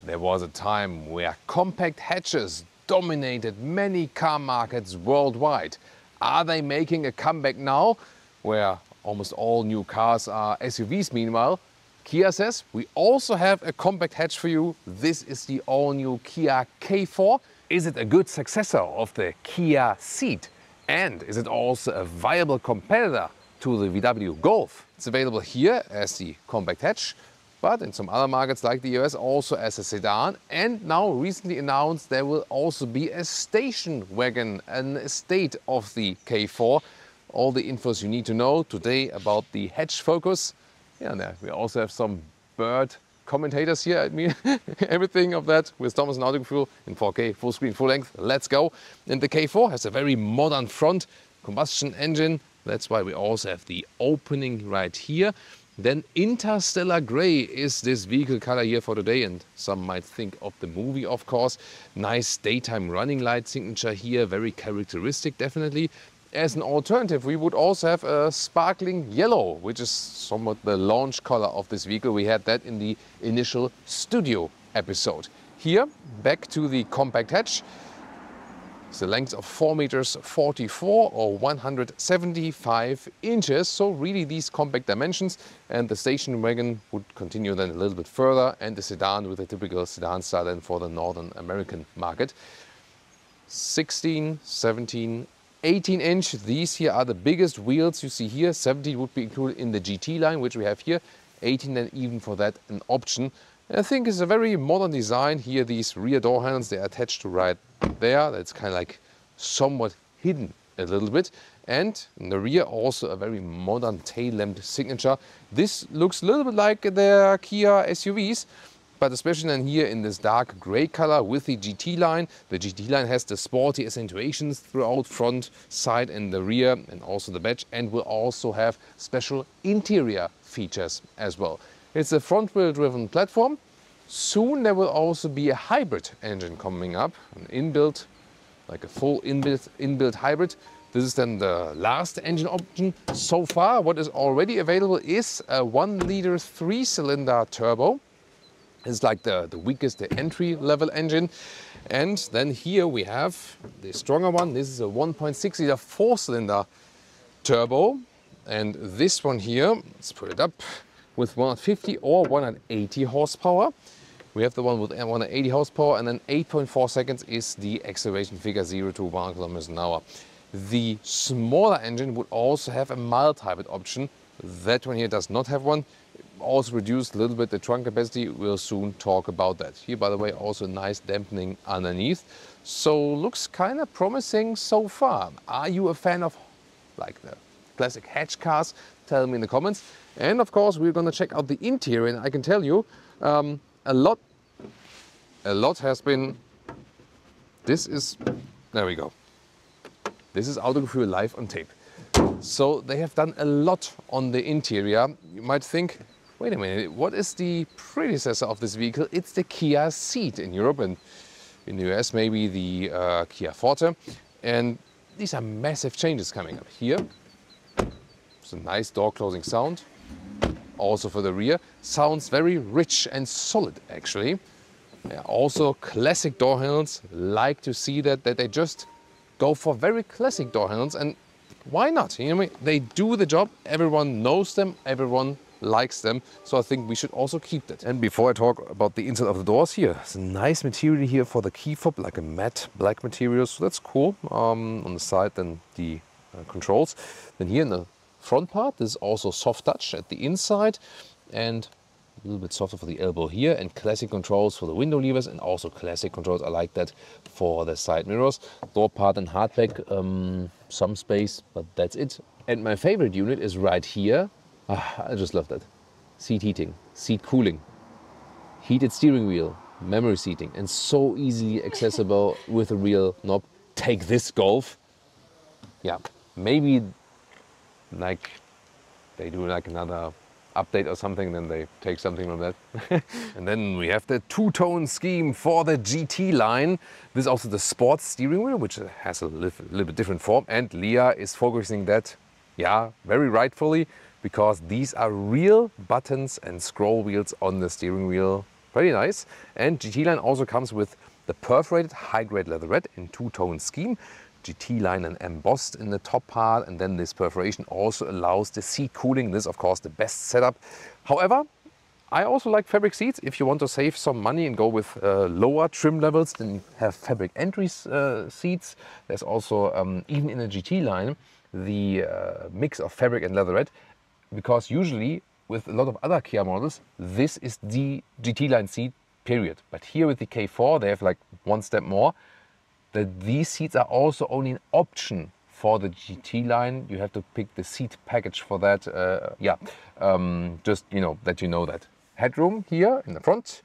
There was a time where compact hatches dominated many car markets worldwide. Are they making a comeback now, where almost all new cars are SUVs meanwhile? Kia says we also have a compact hatch for you. This is the all-new Kia K4. Is it a good successor of the Kia Ceed? And is it also a viable competitor to the VW Golf? It's available here as the compact hatch, but in some other markets like the US also as a sedan. And now recently announced there will also be a station wagon, an estate of the K4. All the infos you need to know today about the hatch focus. Yeah, and we also have some bird commentators here at me. Everything of that with Thomas and Autogefühl in 4K, full screen, full length. Let's go. And the K4 has a very modern front combustion engine. That's why we also have the opening right here. Then Interstellar Grey is this vehicle color here for today, and some might think of the movie, of course. Nice daytime running light signature here, very characteristic definitely. As an alternative, we would also have a sparkling yellow, which is somewhat the launch color of this vehicle. We had that in the initial studio episode. Here, back to the compact hatch. It's a length of 4 meters 44 or 175 inches. So really these compact dimensions, and the station wagon would continue then a little bit further, and the sedan with a typical sedan style then for the Northern American market. 16, 17, 18 inch. These here are the biggest wheels you see here. 17 would be included in the GT line, which we have here. 18 then even for that an option. I think it's a very modern design. Here these rear door handles, they are attached to right there. That's kind of like somewhat hidden a little bit. And in the rear also a very modern tail lamp signature. This looks a little bit like the Kia SUVs, but especially then here in this dark gray color with the GT line. The GT line has the sporty accentuations throughout front, side and the rear, and also the badge, and will also have special interior features as well. It's a front-wheel driven platform. Soon there will also be a hybrid engine coming up, an inbuilt, like a full inbuilt hybrid. This is then the last engine option so far. What is already available is a 1-liter 3-cylinder turbo. It's like the weakest, the entry-level engine. And then here we have the stronger one. This is a 1.6-liter 4-cylinder turbo. And this one here, let's put it up, with 150 or 180 horsepower. We have the one with 180 horsepower, and then 8.4 seconds is the acceleration figure, 0 to 1 kilometers an hour. The smaller engine would also have a mild hybrid option. That one here does not have one. Also reduced a little bit the trunk capacity. We'll soon talk about that. Here, by the way, also nice dampening underneath. So looks kind of promising so far. Are you a fan of like the classic hatch cars? Tell me in the comments. And of course, we're going to check out the interior, and I can tell you a lot has been. There we go. This is Autogefühl live on tape. So they have done a lot on the interior. You might think, wait a minute, what is the predecessor of this vehicle? It's the Kia Ceed in Europe, and in the US maybe the Kia Forte. And these are massive changes coming up here. It's a nice door closing sound. Also for the rear, sounds very rich and solid actually. Yeah, also classic door handles, like to see that they just go for very classic door handles, and why not? You know, they do the job, everyone knows them, everyone likes them, so I think we should also keep that. And before I talk about the inside of the doors here, it's a nice material here for the key fob, like a matte black material, so that's cool. On the side then the controls. Then here in the front part, this is also soft touch at the inside, and a little bit softer for the elbow here, and classic controls for the window levers, and also classic controls, I like that, for the side mirrors. Door part and hardback, some space, but that's it. And my favorite unit is right here. I just love that. Seat heating, seat cooling, heated steering wheel, memory seating, and so easily accessible with a real knob. Take this, Golf. Yeah, maybe like they do like another update or something, then they take something from that. And then we have the two-tone scheme for the GT line. This is also the sports steering wheel, which has a little bit different form. And Leah is focusing that, yeah, very rightfully, because these are real buttons and scroll wheels on the steering wheel. pretty nice. And GT line also comes with the perforated high-grade leatherette in two-tone scheme. GT line and embossed in the top part, and then this perforation also allows the seat cooling. This is of course the best setup. However, I also like fabric seats. If you want to save some money and go with lower trim levels, then you have fabric entry seats. There's also, even in the GT line, the mix of fabric and leatherette, because usually with a lot of other Kia models, this is the GT line seat, period. But here with the K4, they have like one step more, that these seats are also only an option for the GT line. You have to pick the seat package for that. Just, you know, that you know that. Headroom here in the front,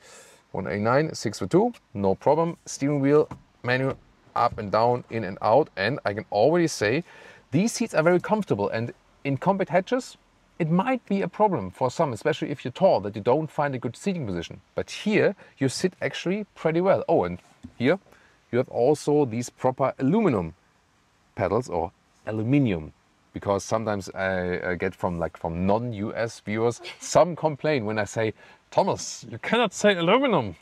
189, 6 for 2, no problem. Steering wheel, manual, up and down, in and out. And I can already say, these seats are very comfortable. And in compact hatches, it might be a problem for some, especially if you're tall, that you don't find a good seating position. But here, you sit actually pretty well. Oh, and here, you have also these proper aluminum pedals, or aluminium, because sometimes I get from non-US viewers, some complain when I say, Thomas, you cannot say aluminum,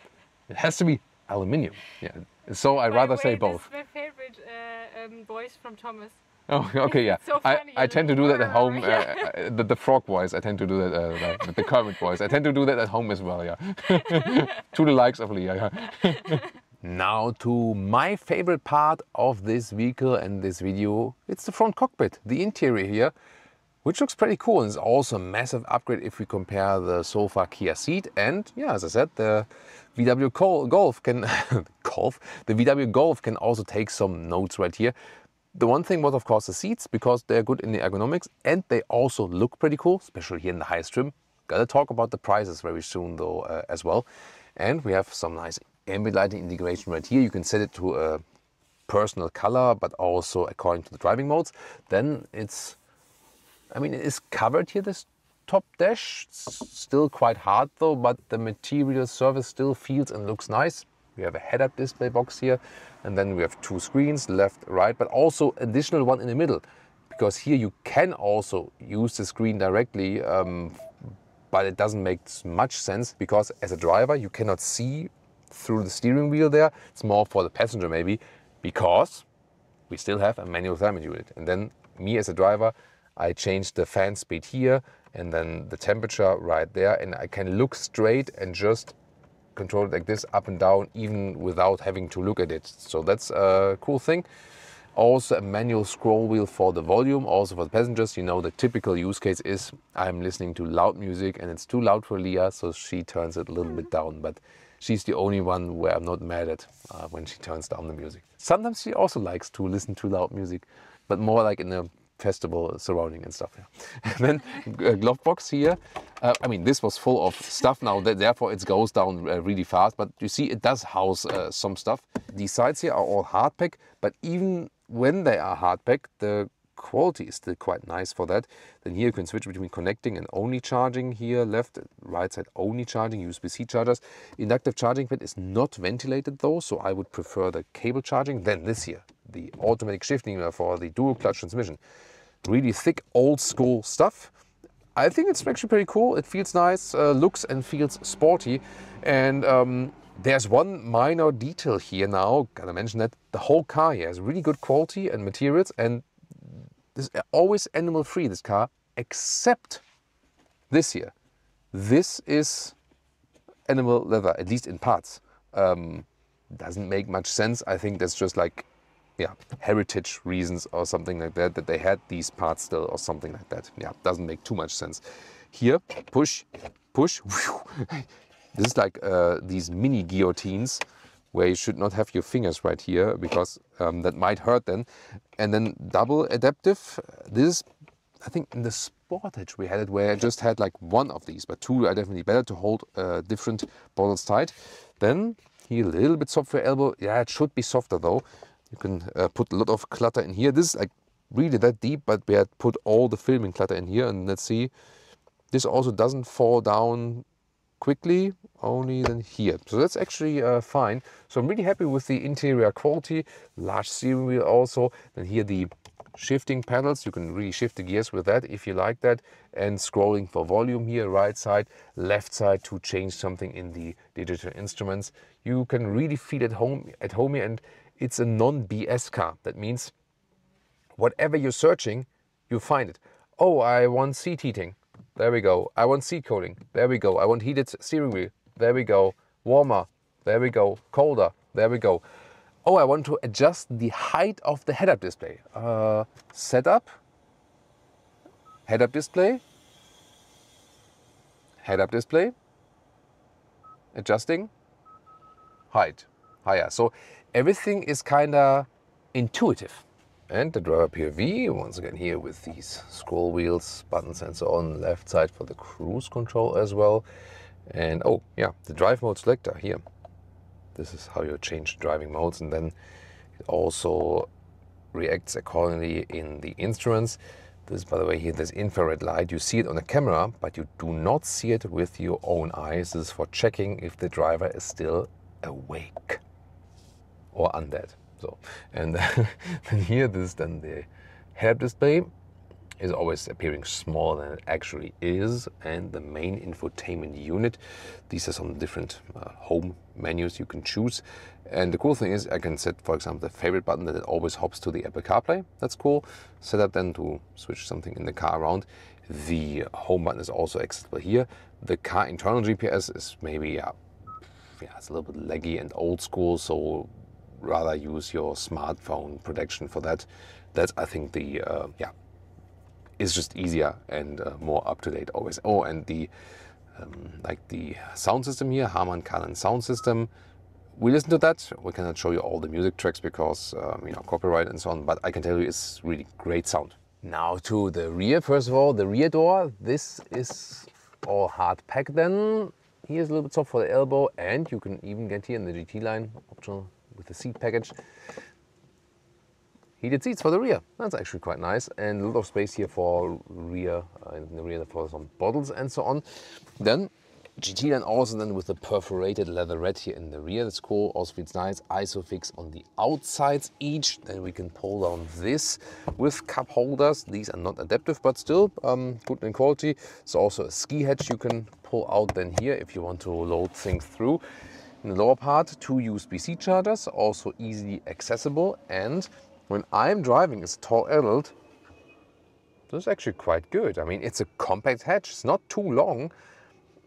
it has to be aluminium. Yeah, so I rather say both. That's my favorite voice from Thomas. Oh, okay, yeah. So funny, I tend to do that at home. The frog voice, I tend to do that. The Kermit voice, I tend to do that at home as well. Yeah. To the likes of Leah. Yeah. Now to my favorite part of this vehicle and this video, it's the front cockpit, the interior here, which looks pretty cool, and is also a massive upgrade if we compare the so far Kia seat. And yeah, as I said, the VW Golf can the VW Golf can also take some notes right here. The one thing was of course the seats, because they're good in the ergonomics and they also look pretty cool, especially here in the highest trim. Gotta talk about the prices very soon though as well. And we have some nice ambient lighting integration right here. You can set it to a personal color, but also according to the driving modes. Then it's, I mean, it is covered here, this top dash. It's still quite hard though, but the material surface still feels and looks nice. We have a head-up display box here, and then we have two screens, left, right, but also additional one in the middle, because here you can also use the screen directly, but it doesn't make much sense, because as a driver you cannot see through the steering wheel there. It's more for the passenger maybe, because we still have a manual climate unit. And then me as a driver, I changed the fan speed here and then the temperature right there, and I can look straight and just control it like this, up and down, even without having to look at it. So that's a cool thing. Also a manual scroll wheel for the volume, also for the passengers. You know, the typical use case is I'm listening to loud music and it's too loud for Leah, so she turns it a little bit down. But she's the only one where I'm not mad at when she turns down the music. Sometimes she also likes to listen to loud music, but more like in a festival surrounding and stuff. Yeah. And then a glove box here. I mean, this was full of stuff now, therefore it goes down really fast. But you see, it does house some stuff. These sides here are all hard pack, but even when they are hard pack, the quality is still quite nice for that. Then here you can switch between connecting and only charging. Here left, right side only charging, USB-C chargers. Inductive charging pad is not ventilated though, so I would prefer the cable charging. Then this here, the automatic shifting wheel for the dual clutch transmission. Really thick old school stuff. I think it's actually pretty cool. It feels nice, looks and feels sporty. And there's one minor detail here now, gotta mention that. The whole car here has really good quality and materials, and this is always animal free, this car, except this here. This is animal leather, at least in parts. Doesn't make much sense. I think that's just like, yeah, heritage reasons or something like that, that they had these parts still or something like that. Yeah, doesn't make too much sense. Here, push, push. Whew. This is like these mini guillotines where you should not have your fingers right here, because that might hurt then. And then double adaptive. This is, I think in the Sportage we had it where I just had like one of these, but two are definitely better to hold different bottles tight. Then here a little bit soft for elbow. Yeah, it should be softer though. You can put a lot of clutter in here. This is like really that deep, but we had put all the filming clutter in here. And let's see, this also doesn't fall down quickly, only then here. So that's actually fine. So I'm really happy with the interior quality. Large steering wheel also. Then here the shifting pedals. You can really shift the gears with that if you like that. And scrolling for volume here, right side, left side to change something in the digital instruments. You can really feel at home here, and it's a non-BS car. That means whatever you're searching, you find it. Oh, I want seat heating. There we go. I want seat cooling. There we go. I want heated steering wheel. There we go. Warmer. There we go. Colder. There we go. Oh, I want to adjust the height of the head-up display. Setup. Head-up display. Head-up display. Adjusting. Height. Higher. So everything is kind of intuitive. And the driver POV, once again here with these scroll wheels, buttons and so on. Left side for the cruise control as well. And oh yeah, the drive mode selector here. This is how you change driving modes, and then it also reacts accordingly in the instruments. This, by the way, here, this infrared light, you see it on the camera, but you do not see it with your own eyes. This is for checking if the driver is still awake or undead. So, and then here, this is then the head-up display. Is always appearing smaller than it actually is, and the main infotainment unit. These are some different home menus you can choose, and the cool thing is I can set, for example, the favorite button that it always hops to the Apple CarPlay. That's cool. Set up then to switch something in the car around. The home button is also accessible here. The car internal GPS is maybe it's a little bit laggy and old school, so rather use your smartphone protection for that. That's, I think, the is just easier and more up-to-date always. Oh, and the like the sound system here, Harman Kardon sound system. We listen to that. We cannot show you all the music tracks because copyright and so on, but I can tell you it's really great sound. Now to the rear. First of all, the rear door. This is all hard packed then. Here's a little bit soft for the elbow, and you can even get here in the GT line, optional with the seat package, heated seats for the rear. That's actually quite nice, and a lot of space here for rear, in the rear for some bottles and so on. Then GT line also then with the perforated leatherette here in the rear. That's cool. Also feels nice. Isofix on the outsides each. Then we can pull down this with cup holders. These are not adaptive, but still good in quality. So also a ski hatch you can pull out then here if you want to load things through. In the lower part, 2 USB-C chargers, also easily accessible. And when I'm driving as a tall adult, this is actually quite good. I mean, it's a compact hatch. It's not too long,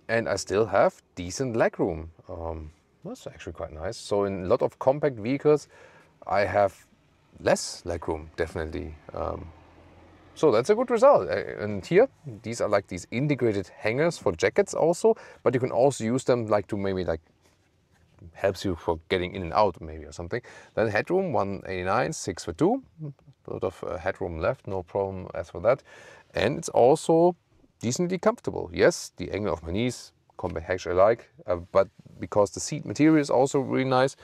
and I still have decent legroom. That's actually quite nice. So in a lot of compact vehicles, I have less legroom, definitely. So that's a good result. And here, these are like these integrated hangers for jackets also, but you can also use them like to maybe like helps you for getting in and out maybe or something. Then headroom 189, 6 for 2. A lot of headroom left, no problem as for that. And it's also decently comfortable. Yes, the angle of my knees, compact hatch I like, but because the seat material is also really nice,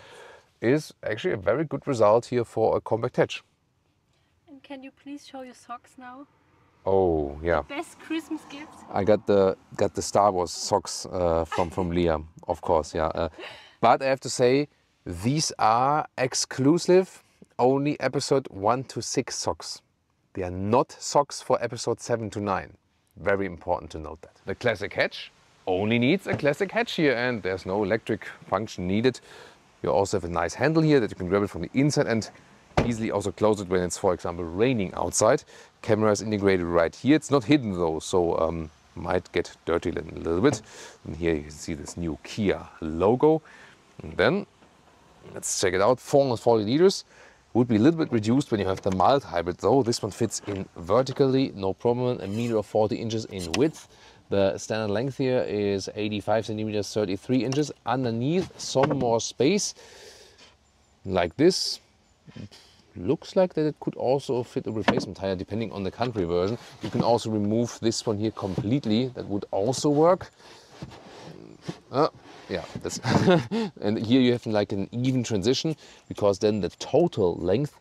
is actually a very good result here for a compact hatch. And can you please show your socks now? Oh yeah. The best Christmas gift. I got the Star Wars socks from Liam, of course, yeah. But I have to say, these are exclusive, only episode 1 to 6 socks. They are not socks for episode 7 to 9. Very important to note that. The classic hatch only needs a classic hatch here, and there's no electric function needed. You also have a nice handle here that you can grab it from the inside and easily also close it when it's, for example, raining outside. Camera is integrated right here. It's not hidden though, so might get dirty a little bit. And here you can see this new Kia logo. And then, let's check it out, 440 liters. Would be a little bit reduced when you have the mild hybrid though. This one fits in vertically, no problem, 1 meter or 40 inches in width. The standard length here is 85 centimeters, 33 inches. Underneath, some more space, like this. Looks like that it could also fit a replacement tire depending on the country version. You can also remove this one here completely. That would also work. Yeah, that's and here you have like an even transition, because then the total length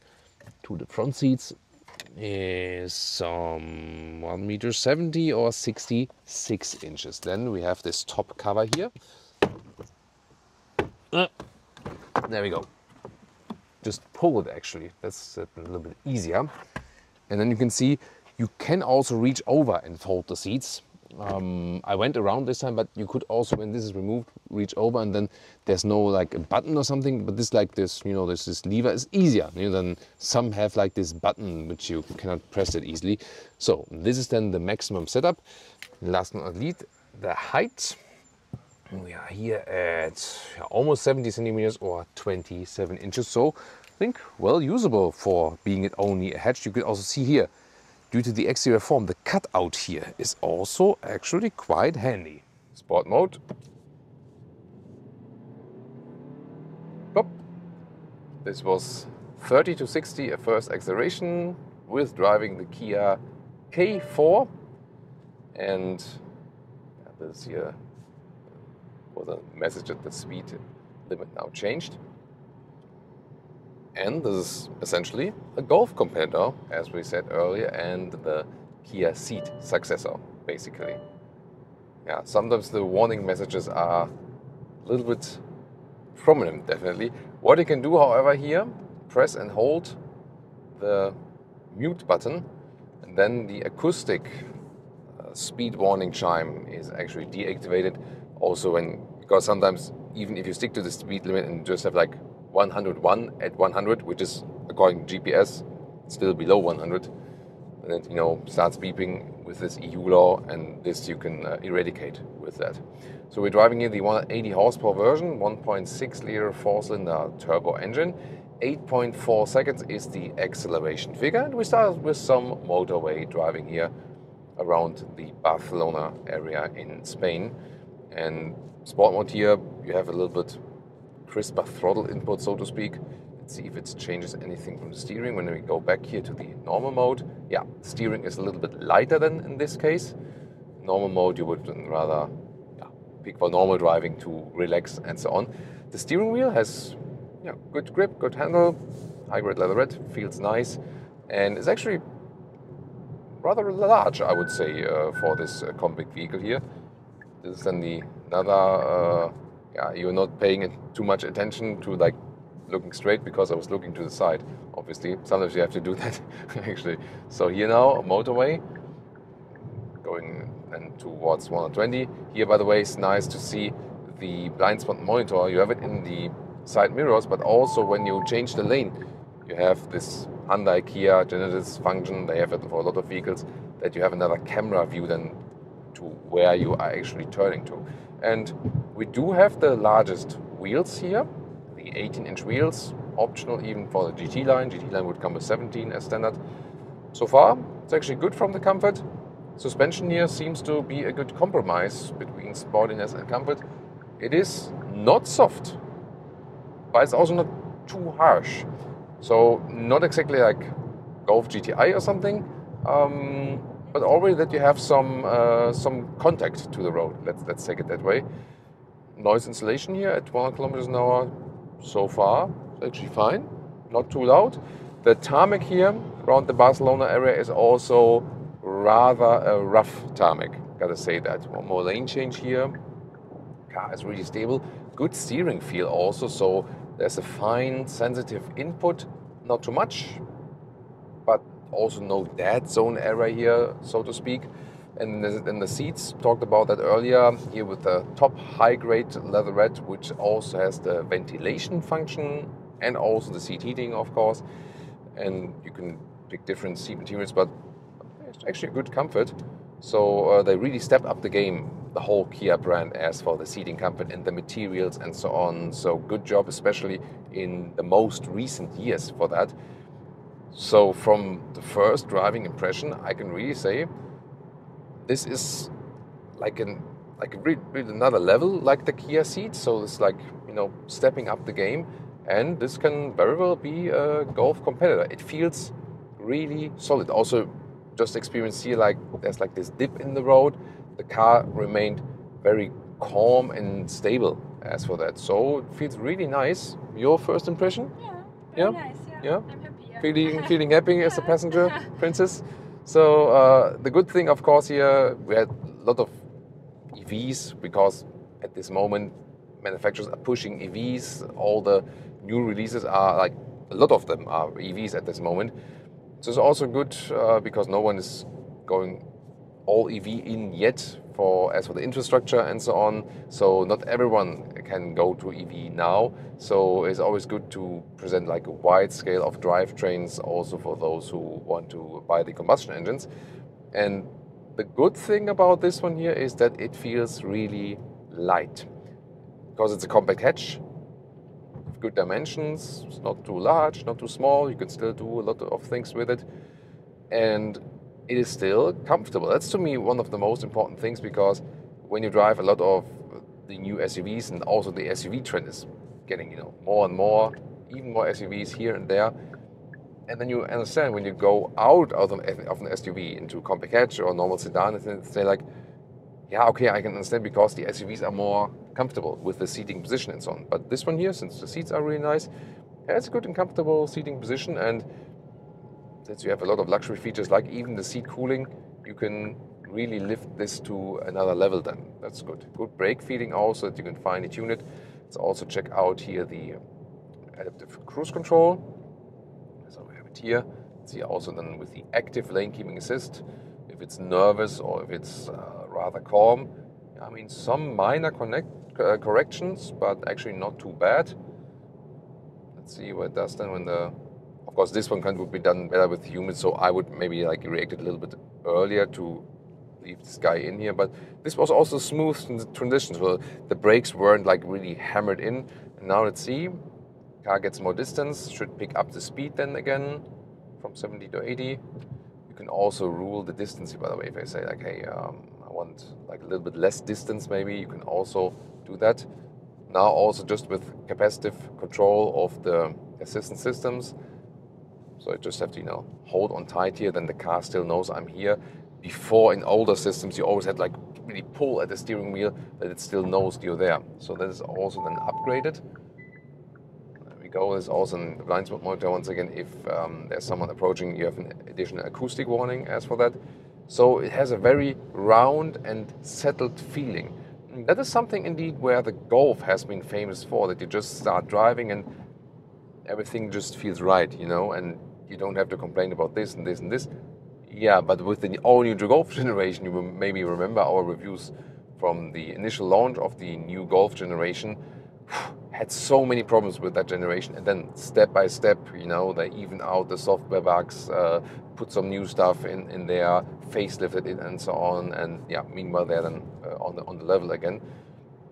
to the front seats is some 1 meter 70 or 66 inches. Then we have this top cover here. There we go. Just pull it actually. That's a little bit easier. And then you can see you can also reach over and fold the seats. I went around this time, but you could also, when this is removed, reach over, and then there's no like a button or something, but this like this, you know, this lever is easier, you know, than some have like this button which you cannot press it easily. So this is then the maximum setup. Last but not least, the height. We are here at almost 70 centimeters or 27 inches. So I think well usable for being it only a hatch. You can also see here, due to the exterior form, the cutout here is also actually quite handy. Sport mode. Plop. This was 30 to 60 at first acceleration with driving the Kia K4. And this here was a message that the speed limit now changed. And this is essentially a Golf competitor, as we said earlier, and the Kia Ceed successor, basically. Yeah, sometimes the warning messages are a little bit prominent, definitely. What you can do, however, here, press and hold the mute button, and then the acoustic speed warning chime is actually deactivated. Also, because sometimes, even if you stick to the speed limit and just have like 101 at 100, which is according to GPS still below 100, and it, you know, starts beeping with this EU law, and this you can eradicate with that. So we're driving here the 180 horsepower version, 1.6 liter 4-cylinder turbo engine. 8.4 seconds is the acceleration figure, and we start with some motorway driving here around the Barcelona area in Spain. And sport mode here, you have a little bit crisper throttle input, so to speak. Let's see if it changes anything from the steering. When we go back here to the normal mode, yeah, steering is a little bit lighter than in this case. Normal mode, you would rather pick for normal driving to relax and so on. The steering wheel has good grip, good handle, high-grade leatherette, feels nice, and it's actually rather large, I would say, for this compact vehicle here. This is then another, you're not paying too much attention to like looking straight, because I was looking to the side, obviously. Sometimes you have to do that, actually. So here now, a motorway, going then towards 120. Here, by the way, it's nice to see the blind spot monitor. You have it in the side mirrors, but also when you change the lane, you have this Hyundai Kia Genesis function. They have it for a lot of vehicles, that you have another camera view than to where you are actually turning to. And we do have the largest wheels here, the 18-inch wheels, optional even for the GT line. GT line would come with 17 as standard. So far, it's actually good from the comfort. Suspension here seems to be a good compromise between sportiness and comfort. It is not soft, but it's also not too harsh. So not exactly like Golf GTI or something, but already that you have some contact to the road. Let's take it that way. Noise insulation here at 100 kilometers an hour so far is actually fine, not too loud. The tarmac here around the Barcelona area is also rather a rough tarmac, gotta say that. One more lane change here. Car is really stable. Good steering feel also, so there's a fine, sensitive input, not too much, but also no dead zone area here, so to speak. And then the seats, talked about that earlier, here with the top high-grade leatherette, which also has the ventilation function and also the seat heating, of course. And you can pick different seat materials, but it's actually a good comfort. So they really stepped up the game, the whole Kia brand, as for the seating comfort and the materials and so on. So good job, especially in the most recent years for that. So from the first driving impression, I can really say this is like really another level, like the Kia Ceed. So it's like, you know, stepping up the game, and this can very well be a Golf competitor. It feels really solid. Also, just experienced here, like there's like this dip in the road. The car remained very calm and stable as for that. So it feels really nice. Your first impression? Yeah, very nice. Yeah. I'm happy. Feeling happy as a passenger, Princess. So the good thing, of course, here we had a lot of EVs, because at this moment manufacturers are pushing EVs. All the new releases are like, a lot of them are EVs at this moment. So it's also good because no one is going all EV in yet as for the infrastructure and so on. So not everyone can go to EV now. So it's always good to present like a wide scale of drivetrains also for those who want to buy the combustion engines. And the good thing about this one here is that it feels really light because it's a compact hatch. Good dimensions, it's not too large, not too small. You can still do a lot of things with it. And it is still comfortable. That's to me one of the most important things, because when you drive a lot of the new SUVs, and also the SUV trend is getting, more and more, even more SUVs here and there. And then you understand when you go out of an SUV into compact hatch or normal sedan, and say like, yeah, okay, I can understand because the SUVs are more comfortable with the seating position and so on. But this one here, since the seats are really nice, it's a good and comfortable seating position. And since you have a lot of luxury features, like even the seat cooling, you can really lift this to another level then. That's good. Good brake feeling also, that you can finely tune it. Let's also check out here the adaptive cruise control. So we have it here. See also then with the active lane keeping assist, if it's nervous or if it's rather calm. I mean, some minor corrections, but actually not too bad. Let's see what it does then when of course this one would be done better with humans, so I would maybe like react a little bit earlier to leave this guy in here. But this was also smooth transition, so the brakes weren't like really hammered in. And now let's see, car gets more distance, should pick up the speed then again from 70 to 80. You can also rule the distance, by the way. If I say like, hey, I want like a little bit less distance, maybe you can also do that. Now also just with capacitive control of the assistance systems. So I just have to, hold on tight here, then the car still knows I'm here. Before, in older systems, you always had like really pull at the steering wheel that it still knows you're there. So that is also then upgraded. There we go. There's also a blind spot monitor once again. If there's someone approaching, you have an additional acoustic warning as for that. So it has a very round and settled feeling. And that is something indeed where the Golf has been famous for, that you just start driving and everything just feels right, and you don't have to complain about this and this and this. Yeah, but with the all-new Golf generation, you will maybe remember our reviews from the initial launch of the new Golf generation. Had so many problems with that generation, and then step by step, they even out the software bugs, put some new stuff in there, facelifted it and so on, and yeah, meanwhile they're then on the level again.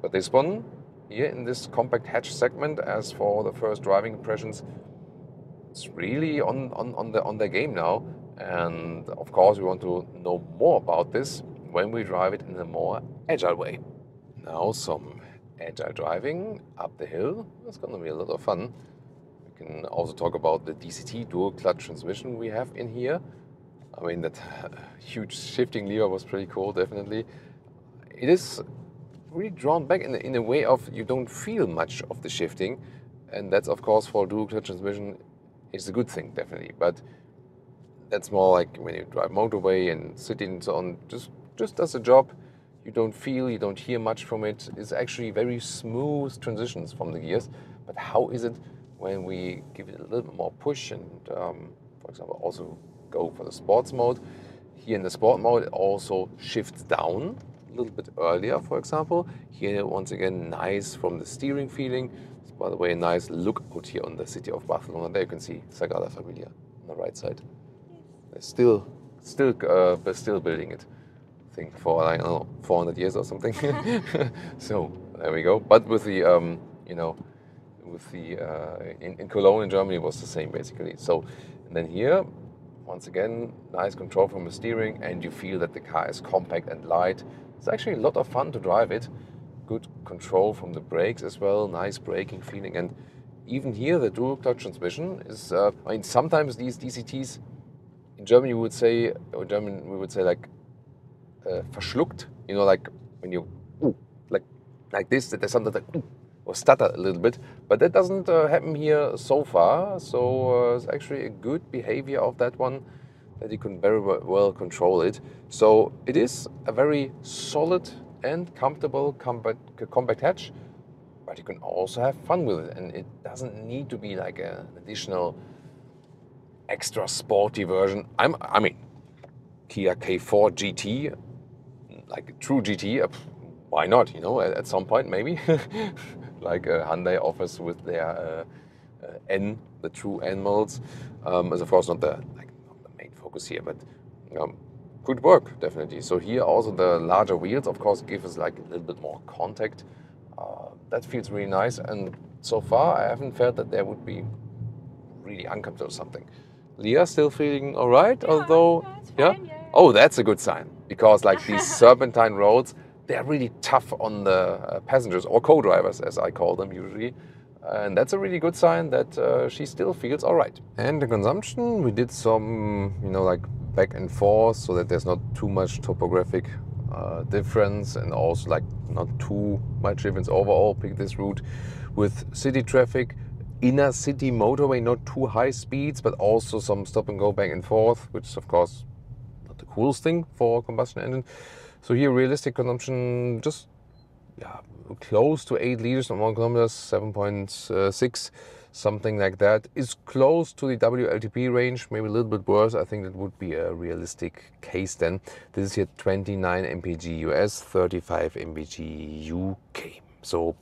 But this one here in this compact hatch segment, as for the first driving impressions, it's really on the game now. And of course we want to know more about this when we drive it in a more agile way. Now some agile driving up the hill. It's going to be a lot of fun. We can also talk about the DCT dual clutch transmission we have in here. I mean, that huge shifting lever was pretty cool, definitely. It is really drawn back in a way of you don't feel much of the shifting, and that's of course for dual clutch transmission is a good thing, definitely. But that's more like when you drive motorway and city and so on, just does the job. You don't feel, you don't hear much from it. It's actually very smooth transitions from the gears. But how is it when we give it a little bit more push and, for example, also go for the sports mode? Here in the sport mode, it also shifts down a little bit earlier, for example. Here, once again, nice from the steering feeling. It's, by the way, a nice look out here on the city of Barcelona. There you can see Sagrada Familia on the right side. They're still building it. I think for, I don't know, 400 years or something. So there we go. But with the, in Cologne in Germany it was the same basically. So, and then here, once again, nice control from the steering, and you feel that the car is compact and light. It's actually a lot of fun to drive it. Good control from the brakes as well, nice braking feeling. And even here, the dual clutch transmission is, sometimes these DCTs, in Germany we would say like, verschluckt, like when you, like this, that there's something like, or stutter a little bit, but that doesn't happen here so far. So it's actually a good behavior of that one, that you can very well control it. So it is a very solid and comfortable compact hatch, but you can also have fun with it, and it doesn't need to be like an additional extra sporty version. I mean, Kia K4 GT, like a true GT, why not, you know, at some point maybe. Like Hyundai offers with their N, the true N models. Is of course not the main focus here, but could work definitely. So here also the larger wheels, of course, give us like a little bit more contact. That feels really nice, and so far I haven't felt that there would be really uncomfortable or something. Leah still feeling all right, yeah, although yeah, fine, yeah. Oh, that's a good sign, because like these serpentine roads, they're really tough on the passengers or co-drivers, as I call them usually. And that's a really good sign that she still feels all right. And the consumption, we did some, you know, like back and forth so that there's not too much topographic difference, and also like not too much difference overall. Pick this route with city traffic, inner city motorway, not too high speeds, but also some stop and go back and forth, which is of course not the coolest thing for a combustion engine. So here realistic consumption just close to 8 liters on 1 kilometer, 7.6, something like that, is close to the WLTP range, maybe a little bit worse. I think that would be a realistic case then. This is here 29 mpg US, 35 mpg UK. So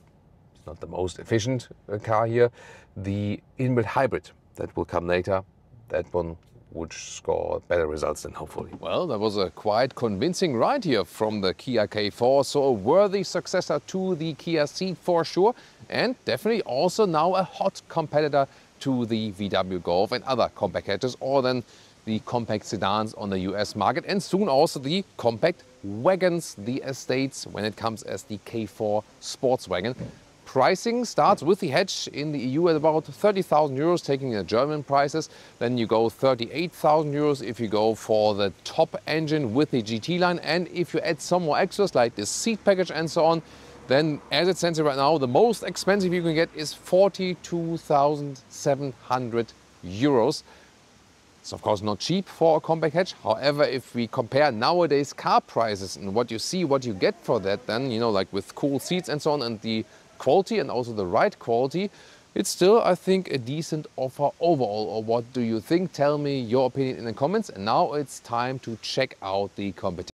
it's not the most efficient car here. The inbuilt hybrid that will come later, that one would score better results than hopefully. Well, that was a quite convincing ride here from the Kia K4, so a worthy successor to the Kia Ceed for sure, and definitely also now a hot competitor to the VW Golf and other compact hatches, or then the compact sedans on the US market, and soon also the compact wagons, the estates, when it comes as the K4 sports wagon. Pricing starts with the hatch in the EU at about 30,000 euros, taking the German prices. Then you go 38,000 euros if you go for the top engine with the GT line. And if you add some more extras like the seat package and so on, then as it stands right now, the most expensive you can get is 42,700 euros. It's of course not cheap for a compact hatch. However, if we compare nowadays car prices and what you see, what you get for that, then, you know, like with cool seats and so on, and the quality and also the ride quality, it's still, I think, a decent offer overall. Or what do you think? Tell me your opinion in the comments. And now it's time to check out the competition.